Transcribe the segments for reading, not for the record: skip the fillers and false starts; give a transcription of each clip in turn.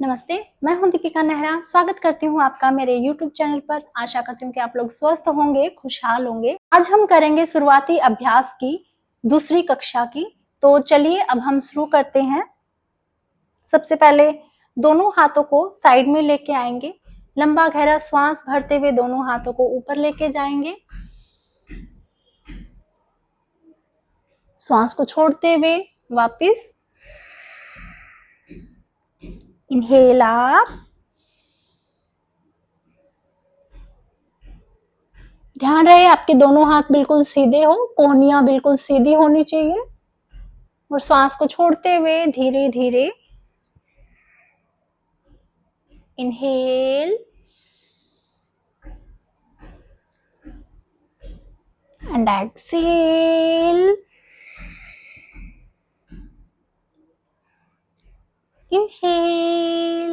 नमस्ते, मैं हूं दीपिका नेहरा। स्वागत करती हूं आपका मेरे YouTube चैनल पर। आशा करती हूं कि आप लोग स्वस्थ होंगे, खुशहाल होंगे। आज हम करेंगे शुरुआती अभ्यास की दूसरी कक्षा की। तो चलिए अब हम शुरू करते हैं। सबसे पहले दोनों हाथों को साइड में लेके आएंगे। लंबा गहरा श्वास भरते हुए दोनों हाथों को ऊपर लेके जाएंगे। श्वास को छोड़ते हुए वापस इनहेल अप, ध्यान रहे आपके दोनों हाथ बिल्कुल सीधे हो, कोहनियां बिल्कुल सीधी होनी चाहिए। और श्वास को छोड़ते हुए धीरे धीरे inhale and exhale, inhale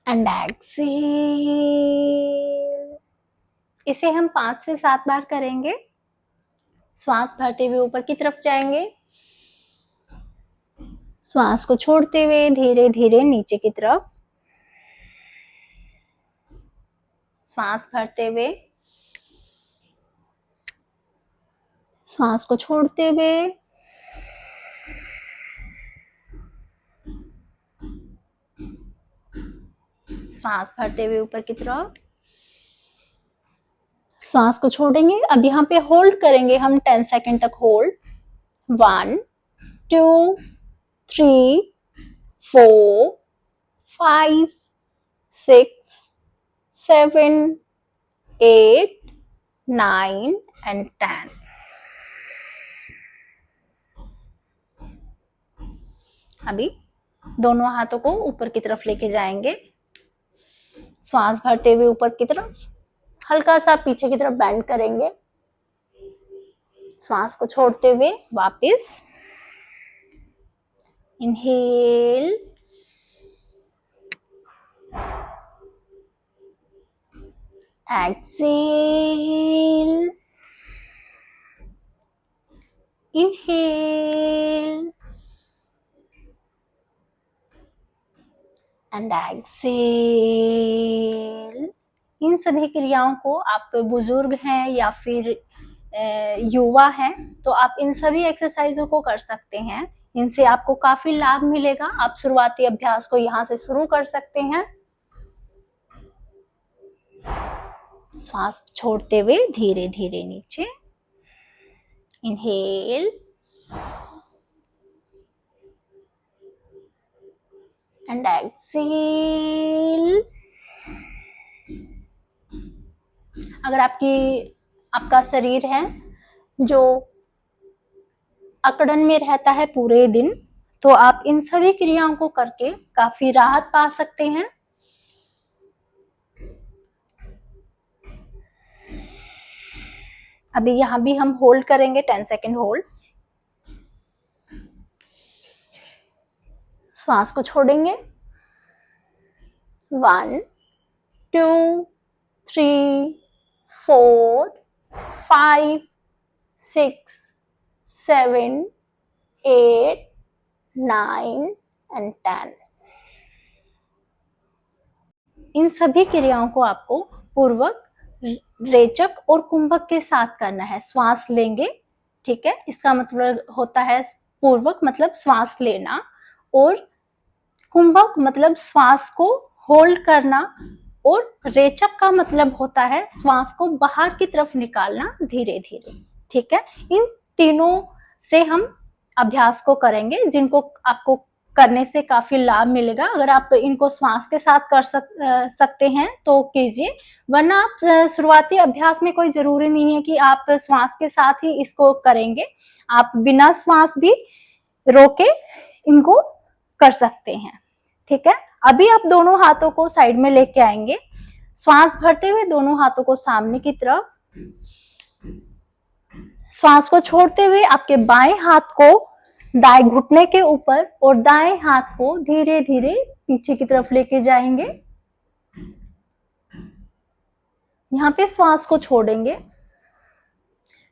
and exhale. इसे हम 5 से 7 बार करेंगे। श्वास भरते हुए ऊपर की तरफ जाएंगे, श्वास को छोड़ते हुए धीरे धीरे नीचे की तरफ, श्वास भरते हुए, श्वास को छोड़ते हुए, श्वास भरते हुए ऊपर की तरफ, श्वास को छोड़ेंगे। अब यहाँ पे होल्ड करेंगे हम 10 सेकेंड तक होल्ड। 1 2 3 4 5 6 7 8 9 and 10। अभी दोनों हाथों को ऊपर की तरफ लेके जाएंगे। श्वास भरते हुए ऊपर की तरफ, हल्का सा पीछे की तरफ बेंड करेंगे। श्वास को छोड़ते हुए वापस inhale exhale, inhale and exhale. इन सभी क्रियाओं को आप बुजुर्ग हैं या फिर युवा हैं तो आप इन सभी एक्सरसाइजों को कर सकते हैं। इनसे आपको काफी लाभ मिलेगा। आप शुरुआती अभ्यास को यहाँ से शुरू कर सकते हैं। श्वास छोड़ते हुए धीरे धीरे नीचे, इनहेल एंड एक्सेल। अगर आपका शरीर है जो अकड़न में रहता है पूरे दिन, तो आप इन सभी क्रियाओं को करके काफी राहत पा सकते हैं। अभी यहाँ भी हम होल्ड करेंगे 10 सेकेंड होल्ड। श्वास को छोड़ेंगे। 1 2 3 4 5 6 7 8 9 and 10। इन सभी क्रियाओं को आपको पूर्वक, रेचक और कुंभक के साथ करना है। श्वास लेंगे, ठीक है, इसका मतलब होता है पूर्वक मतलब श्वास लेना, और कुंभक मतलब श्वास को होल्ड करना, और रेचक का मतलब होता है श्वास को बाहर की तरफ निकालना धीरे धीरे। ठीक है, इन तीनों से हम अभ्यास को करेंगे, जिनको आपको करने से काफी लाभ मिलेगा। अगर आप इनको श्वास के साथ कर सकते हैं तो कीजिए, वरना आप शुरुआती अभ्यास में कोई जरूरी नहीं है कि आप श्वास के साथ ही इसको करेंगे। आप बिना श्वास भी रोके इनको कर सकते हैं। ठीक है, अभी आप दोनों हाथों को साइड में लेके आएंगे। श्वास भरते हुए दोनों हाथों को सामने की तरफ, श्वास को छोड़ते हुए आपके बाएं हाथ को दाएं घुटने के ऊपर और दाएं हाथ को धीरे धीरे पीछे की तरफ लेके जाएंगे। यहाँ पे श्वास को छोड़ेंगे,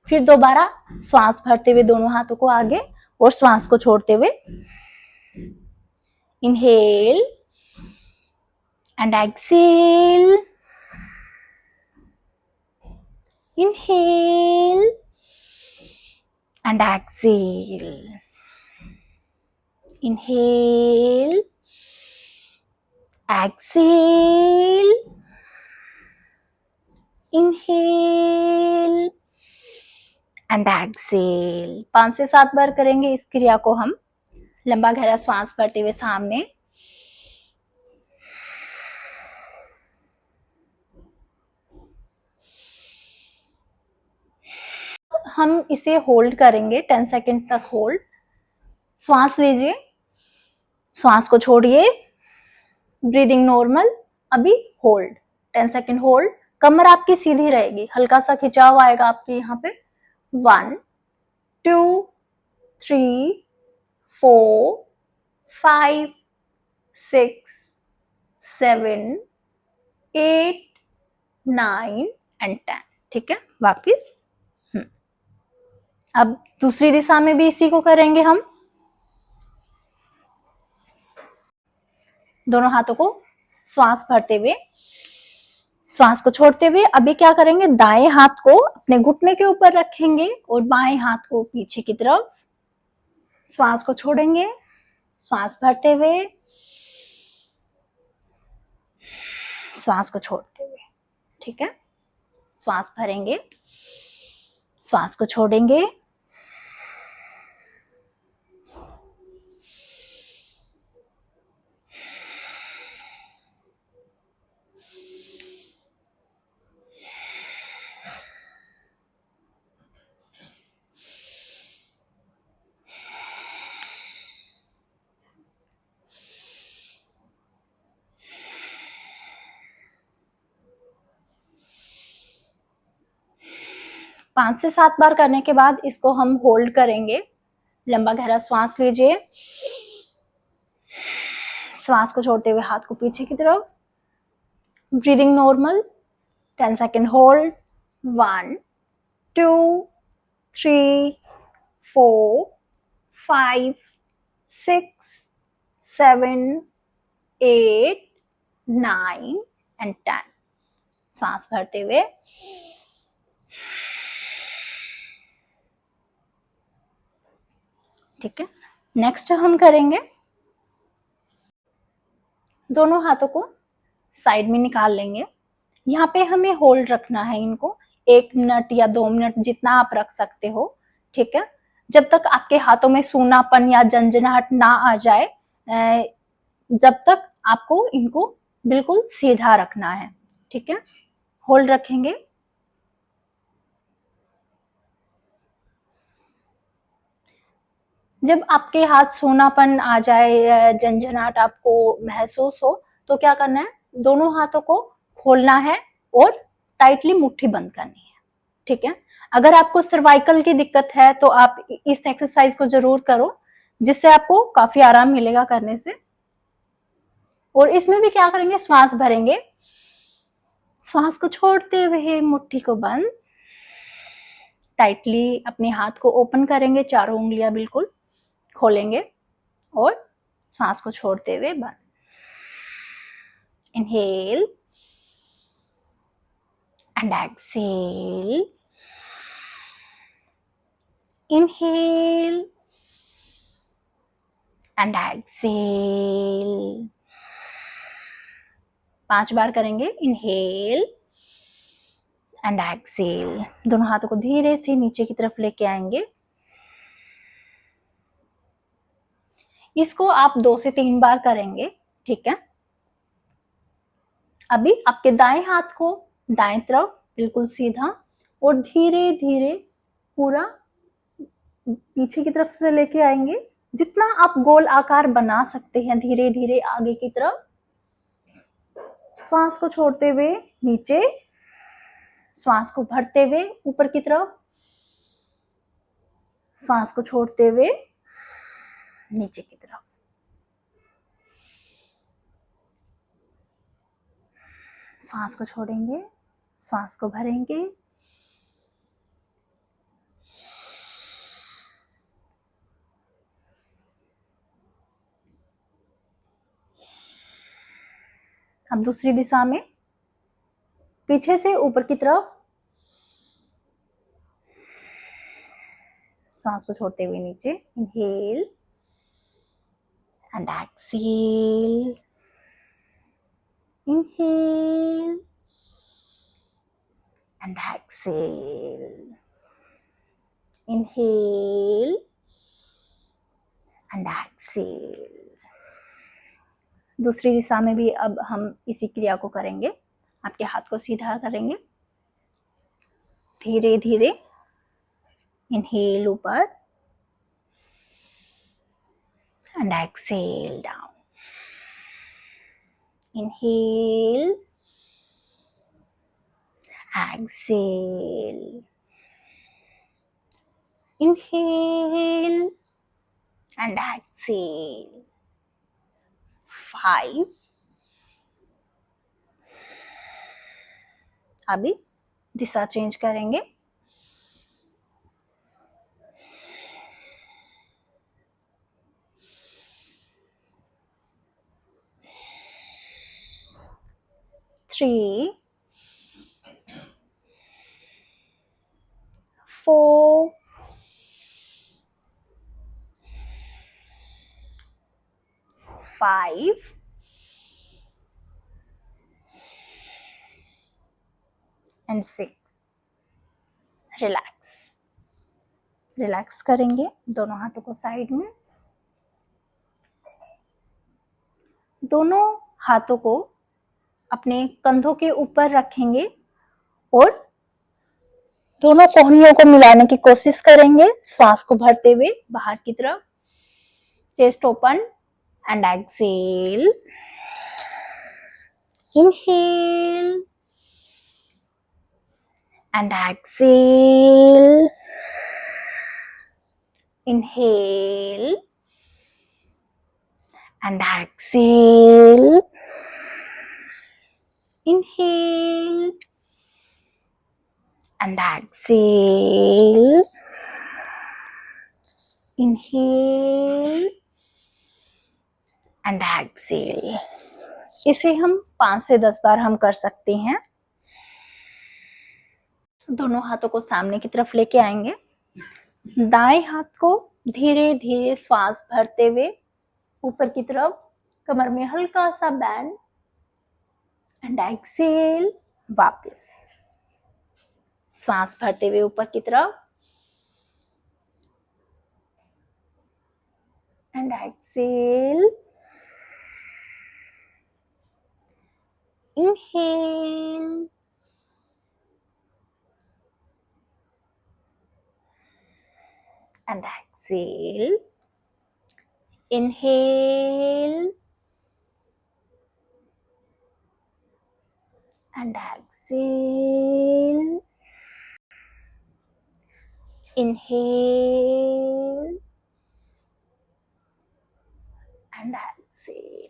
फिर दोबारा श्वास भरते हुए दोनों हाथों को आगे और श्वास को छोड़ते हुए Inhale and exhale. Inhale and exhale. Inhale, exhale. Inhale and exhale. 5 से 7 बार करेंगे इस क्रिया को हम। लंबा गहरा श्वास भरते हुए सामने, हम इसे होल्ड करेंगे 10 सेकेंड तक। होल्ड, श्वास लीजिए, श्वास को छोड़िए, ब्रीदिंग नॉर्मल। अभी होल्ड 10 सेकेंड होल्ड। कमर आपकी सीधी रहेगी, हल्का सा खिंचाव आएगा आपके यहाँ पे। 1 2 3 4 5 6 7 8 9 एंड 10। ठीक है, वापिस। अब दूसरी दिशा में भी इसी को करेंगे हम। दोनों हाथों को श्वास भरते हुए, श्वास को छोड़ते हुए अभी क्या करेंगे, दाएं हाथ को अपने घुटने के ऊपर रखेंगे और बाएं हाथ को पीछे की तरफ। श्वास को छोड़ेंगे, श्वास भरते हुए, श्वास को छोड़ते हुए। ठीक है, श्वास भरेंगे, श्वास को छोड़ेंगे, पांच से 7 बार करने के बाद इसको हम होल्ड करेंगे। लंबा गहरा श्वास लीजिए, श्वास को छोड़ते हुए हाथ को पीछे की तरफ, breathing normal. 10 second hold. 1 2 3 4 5 6 7 8 9 and 10। श्वास भरते हुए, ठीक है। नेक्स्ट हम करेंगे, दोनों हाथों को साइड में निकाल लेंगे। यहाँ पे हमें होल्ड रखना है इनको 1 मिनट या 2 मिनट, जितना आप रख सकते हो। ठीक है, जब तक आपके हाथों में सूनापन या झंझनाहट ना आ जाए, जब तक आपको इनको बिल्कुल सीधा रखना है। ठीक है, होल्ड रखेंगे। जब आपके हाथ सूनापन आ जाए, झंझनाहट आपको महसूस हो, तो क्या करना है, दोनों हाथों को खोलना है और टाइटली मुट्ठी बंद करनी है। ठीक है, अगर आपको सर्वाइकल की दिक्कत है तो आप इस एक्सरसाइज को जरूर करो, जिससे आपको काफी आराम मिलेगा करने से। और इसमें भी क्या करेंगे, श्वास भरेंगे, श्वास को छोड़ते हुए मुट्ठी को बंद, टाइटली अपने हाथ को ओपन करेंगे, चारों उंगलियां बिल्कुल खोलेंगे और सांस को छोड़ते हुए बंद। Inhale and exhale. Inhale and exhale. 5 बार करेंगे। Inhale and exhale. दोनों हाथों को धीरे से नीचे की तरफ लेके आएंगे। इसको आप 2 से 3 बार करेंगे। ठीक है, अभी आपके दाएं हाथ को दाएं तरफ बिल्कुल सीधा और धीरे धीरे पूरा पीछे की तरफ से लेके आएंगे। जितना आप गोल आकार बना सकते हैं, धीरे धीरे आगे की तरफ। श्वास को छोड़ते हुए नीचे, श्वास को भरते हुए ऊपर की तरफ, श्वास को छोड़ते हुए नीचे की तरफ। श्वास को छोड़ेंगे, श्वास को भरेंगे, अब दूसरी दिशा में पीछे से ऊपर की तरफ सांस को छोड़ते हुए नीचे, inhale and exhale, inhale and exhale, inhale and exhale। दूसरी दिशा में भी अब हम इसी क्रिया को करेंगे। आपके हाथ को सीधा करेंगे, धीरे धीरे इनहेल ऊपर and exhale down, inhale, exhale, inhale and exhale। 5, अभी दिशा चेंज करेंगे, 3, 4, 5 and 6। रिलैक्स, रिलैक्स करेंगे दोनों हाथों को साइड में, दोनों हाथों को अपने कंधों के ऊपर रखेंगे और दोनों कोहनियों को मिलाने की कोशिश करेंगे, श्वास को भरते हुए बाहर की तरफ, chest open and exhale, inhale and exhale, inhale and exhale, inhale and exhale, inhale and exhale। इसे हम 5 से 10 बार हम कर सकते हैं। दोनों हाथों को सामने की तरफ लेके आएंगे, दाएं हाथ को धीरे धीरे श्वास भरते हुए ऊपर की तरफ, कमर में हल्का सा बैंड एंड एक्सहेल, वापस श्वास भरते हुए ऊपर की तरफ and exhale, inhale and exhale, inhale and exhale, inhale and exhale।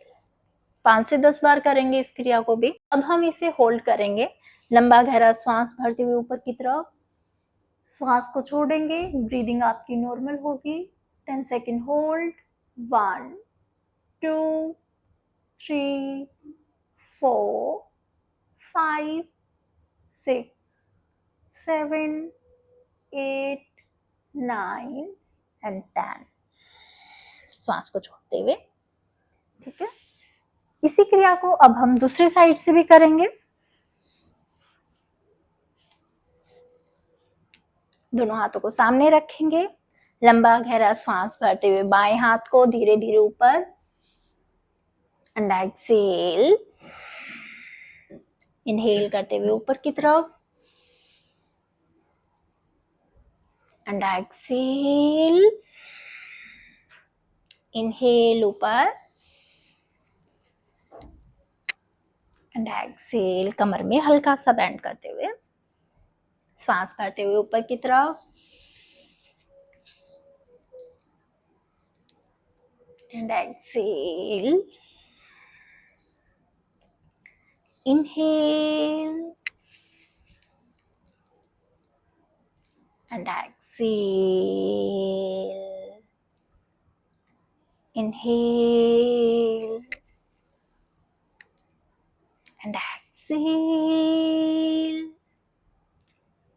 5 से 10 बार करेंगे इस क्रिया को भी। अब हम इसे होल्ड करेंगे, लंबा गहरा श्वास भरते हुए ऊपर की तरफ, श्वास को छोड़ेंगे, ब्रीदिंग आपकी नॉर्मल होगी, 10 सेकेंड होल्ड, 1 2 3 4 5 6 7 8 9 and 10। श्वास को छोड़ते हुए, ठीक है। इसी क्रिया को अब हम दूसरी साइड से भी करेंगे। दोनों हाथों को सामने रखेंगे, लंबा गहरा श्वास भरते हुए बाएं हाथ को धीरे धीरे ऊपर एंड एक्सहेल, इनहेल करते हुए ऊपर की तरफ एंड एक्सहेल, इनहेल ऊपर एंड एक्सहेल, कमर में हल्का सा बैंड करते हुए श्वास भरते हुए ऊपर की तरफ and exhale, inhale and exhale, inhale and exhale,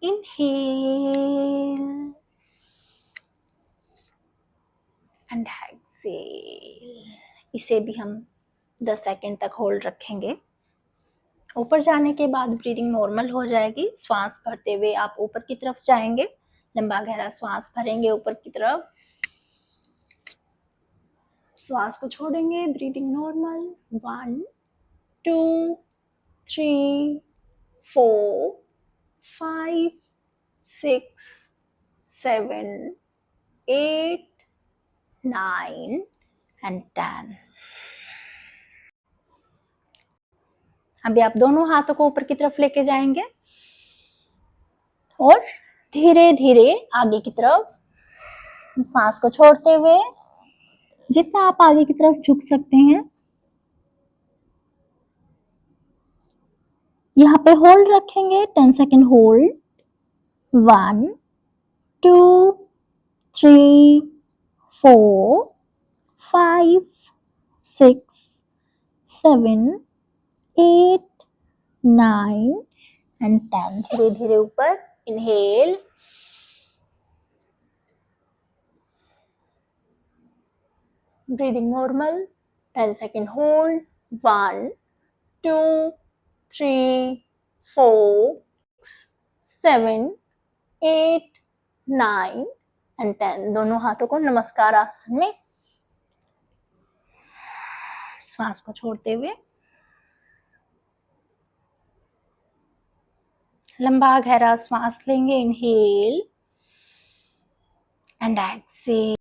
inhale and exhale. इसे भी हम 10 सेकंड तक होल्ड रखेंगे। ऊपर जाने के बाद ब्रीदिंग नॉर्मल हो जाएगी। श्वास भरते हुए आप ऊपर की तरफ जाएंगे, लंबा गहरा श्वास भरेंगे ऊपर की तरफ, श्वास को छोड़ेंगे, ब्रीदिंग नॉर्मल। 1 2 3 4 5 6 7 8 9 and 10। अभी आप दोनों हाथों को ऊपर की तरफ लेके जाएंगे और धीरे धीरे आगे की तरफ सांस को छोड़ते हुए जितना आप आगे की तरफ झुक सकते हैं, यहाँ पे होल्ड रखेंगे। 10 सेकेंड होल्ड। 1 2 3 4 5 6 7 8 9 and 10। धीरे धीरे ऊपर। Inhale, breathing normal, 10 second hold, 1 2 3 4 7 8 9 and 10। दोनों हाथों को नमस्कार आसन में श्वास को छोड़ते हुए लंबा गहरा श्वास लेंगे। Inhale and Excel.